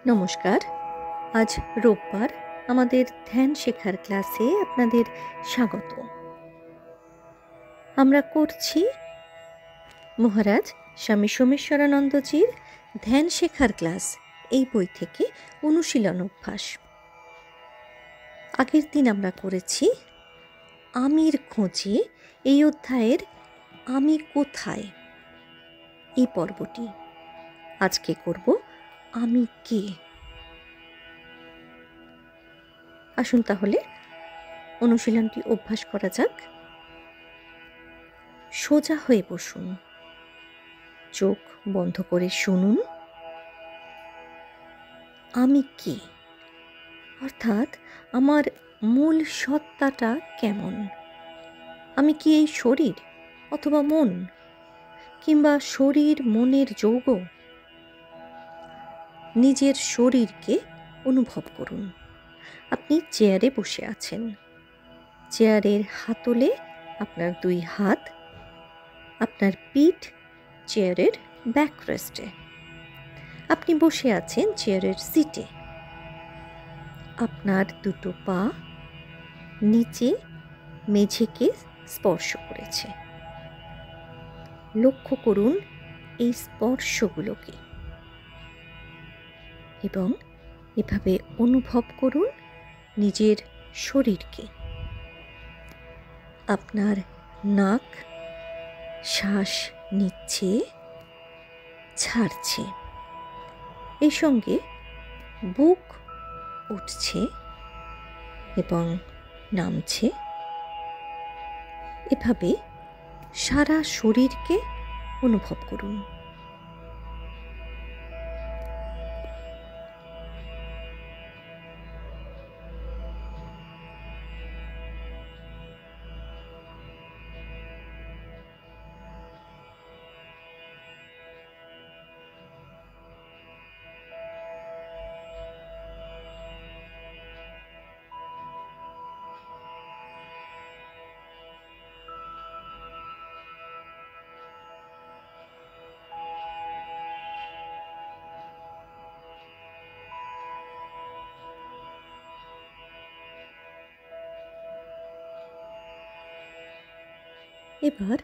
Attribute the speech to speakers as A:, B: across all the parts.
A: নমস্কার। আজ রোববার আমাদের ধ্যান শেখার ক্লাসে আপনাদের স্বাগত। আমরা করছি মহারাজ স্বামী সোমেশ্বরানন্দজির ধ্যান শেখার ক্লাস, এই বই থেকে অনুশীলন অভ্যাস। আগের দিন আমরা করেছি আমির খোঁজে, এই অধ্যায়ের আমি কোথায় এই পর্বটি। আজকে করব আমি কে। আসুন তাহলে অনুশীলনটি অভ্যাস করা যাক। সোজা হয়ে বসুন, চোখ বন্ধ করে শুনুন। আমি কে, অর্থাৎ আমার মূল সত্তাটা কেমন? আমি কি এই শরীর অথবা মন, কিংবা শরীর মনের যৌগ? নিজের শরীরকে অনুভব করুন। আপনি চেয়ারে বসে আছেন, চেয়ারের হাতলে আপনার দুই হাত, আপনার পিঠ চেয়ারের ব্যাকরেস্টে। আপনি বসে আছেন চেয়ারের সিটে। আপনার দুটো পা নিচে মেঝেকে স্পর্শ করেছে। লক্ষ্য করুন এই স্পর্শগুলোকে এবং এভাবে অনুভব করুন নিজের শরীরকে। আপনার নাক শ্বাস নিচ্ছে, ছাড়ছে। এই সঙ্গে বুক উঠছে এবং নামছে। এভাবে সারা শরীরকে অনুভব করুন। এবার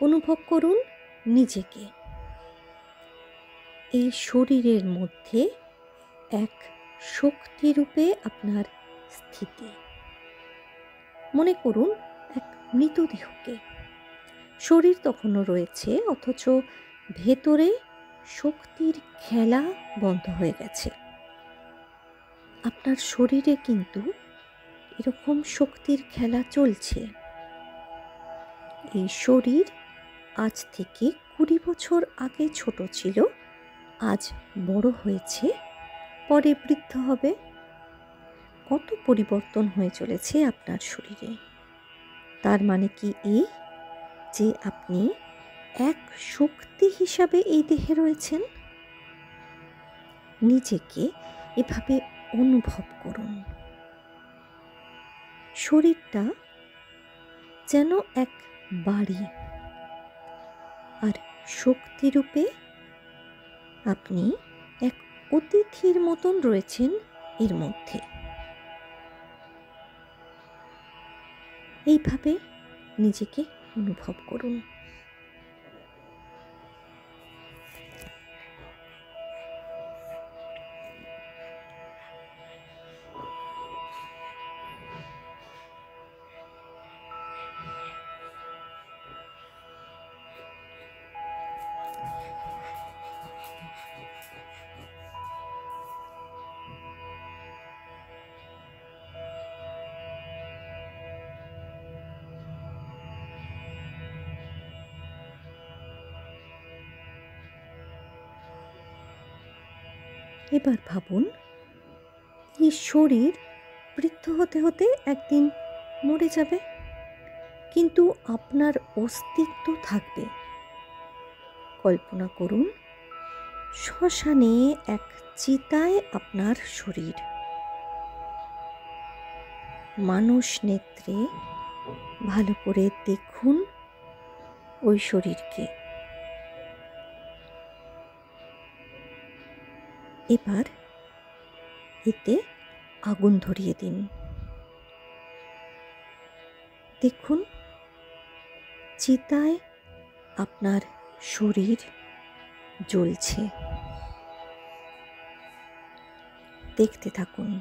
A: অনুভব করুন নিজেকে। এই শরীরের মধ্যে এক শক্তিরূপে আপনার স্থিতি। মনে করুন এক মৃতদেহকে। শরীর তখনও রয়েছে, অথচ ভেতরে শক্তির খেলা বন্ধ হয়ে গেছে। আপনার শরীরে কিন্তু এরকম শক্তির খেলা চলছে। এই শরীর আজ থেকে 20 বছর আগে ছোট ছিল, আজ বড় হয়েছে, পরে বৃদ্ধ হবে। কত পরিবর্তন হয়ে চলেছে আপনার শরীরে। তার মানে কি এই যে আপনি এক শক্তি হিসাবে এই দেহে রয়েছেন? নিজেকে এভাবে অনুভব করুন। শরীরটা যেন এক বাড়ি, আর শক্তিরূপে আপনি এক অতিথির মতন রয়েছেন এর মধ্যে। এইভাবে নিজেকে অনুভব করুন। এবার ভাবুন, এই শরীর বৃদ্ধ হতে হতে একদিন মরে যাবে, কিন্তু আপনার অস্তিত্ব থাকবে। কল্পনা করুন শ্মশানে এক চিতায় আপনার শরীর। মানুষ নেত্রে ভালো করে দেখুন ওই শরীরকে। এবার এতে আগুন ধরিয়ে দিন। দেখুন চিতায় আপনার শরীর জ্বলছে। দেখতে থাকুন।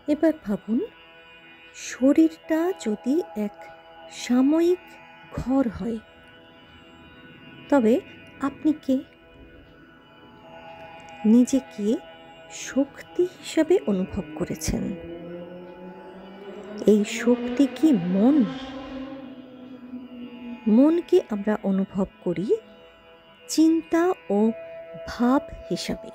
A: এবার ভাবুন, শরীরটা যদি এক সাময়িক ঘর হয়, তবে আপনি কে? নিজেকে শক্তি হিসাবে অনুভব করেছেন। এই শক্তি কি মন? মনকে আমরা অনুভব করি চিন্তা ও ভাব হিসাবে।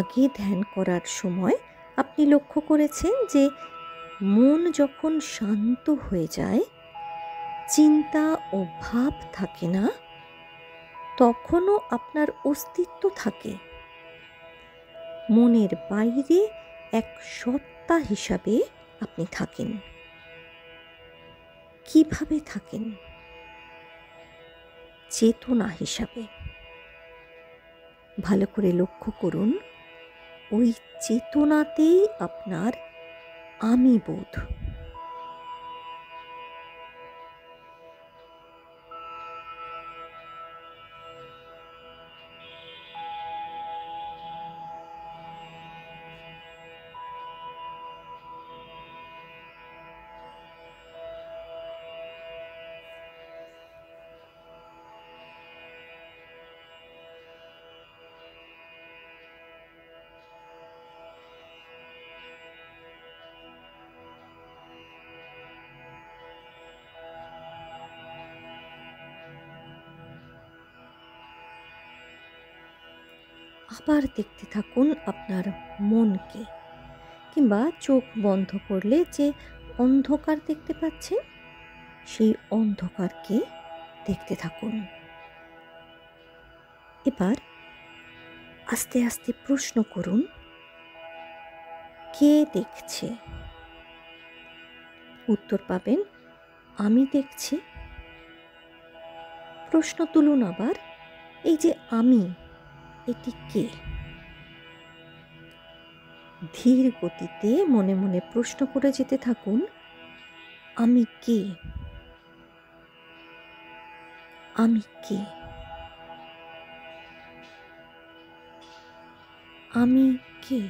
A: আগে ধ্যান করার সময় আপনি লক্ষ্য করেছেন যে মন যখন শান্ত হয়ে যায়, চিন্তা ও ভাব থাকে না, তখনও আপনার অস্তিত্ব থাকে। মনের বাইরে এক সত্তা হিসাবে আপনি থাকেন। কিভাবে থাকেন? চেতনা হিসাবে। ভালো করে লক্ষ্য করুন, ওই চেতনাতেই আপনার আমি বোধ। আবার দেখতে থাকুন আপনার মনকে, কিংবা চোখ বন্ধ করলে যে অন্ধকার দেখতে পাচ্ছেন, সেই অন্ধকারকে দেখতে থাকুন। এবার আস্তে আস্তে প্রশ্ন করুন, কে দেখছে? উত্তর পাবেন, আমি দেখছি। প্রশ্ন তুলুন আবার, এই যে আমি, এটি কে? ধীর গতিতে মনে মনে প্রশ্ন করে যেতে থাকুন, আমি কে? আমি কে? আমি কে?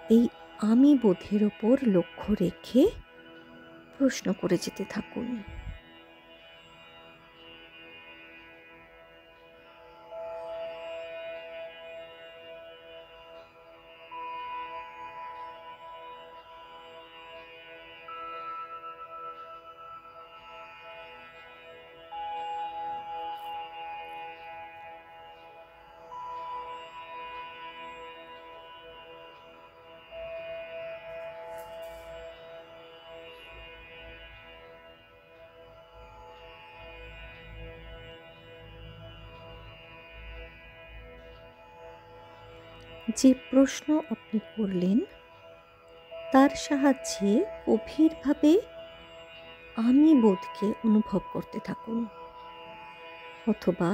A: এই আমি বোধের ওপর লক্ষ্য রেখে প্রশ্ন করে যেতে থাকুন। যে প্রশ্ন আপনি করলেন, তার সাহায্যে গভীরভাবে আমি বোধকে অনুভব করতে থাকুন, অথবা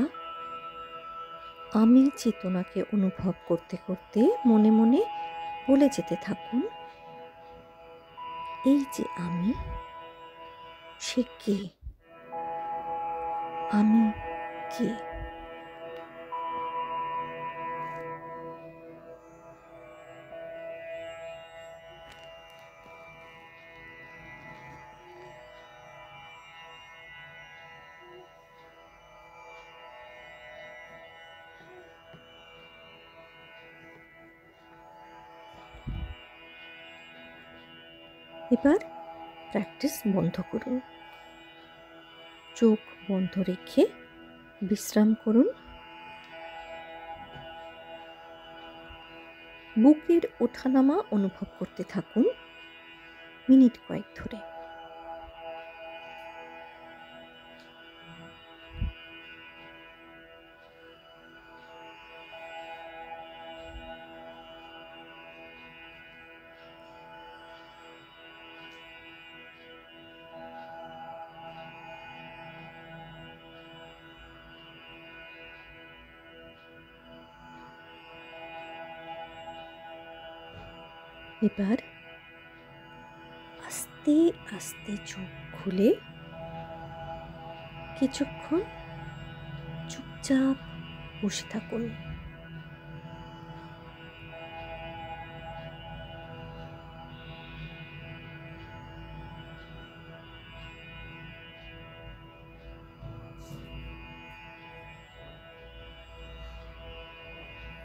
A: আমি চেতনাকে অনুভব করতে করতে মনে মনে বলে যেতে থাকুন, এই যে আমি, সে কে? আমি কে? এবার প্র্যাকটিস বন্ধ করুন। চোখ বন্ধ রেখে বিশ্রাম করুন। বুকের ওঠানামা অনুভব করতে থাকুন মিনিট কয়েক ধরে। এবার আস্তে আস্তে চোখ খুলে কিছুক্ষণ চুপচাপ বসে থাকুন।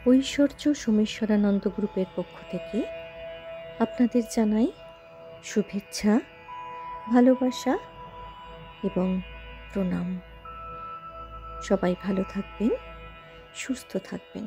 A: ঐশ্বর্য সোমেশ্বরানন্দ গ্রুপের পক্ষ থেকে আপনাদের জানাই শুভেচ্ছা, ভালোবাসা এবং প্রণাম। সবাই ভালো থাকবেন, সুস্থ থাকবেন।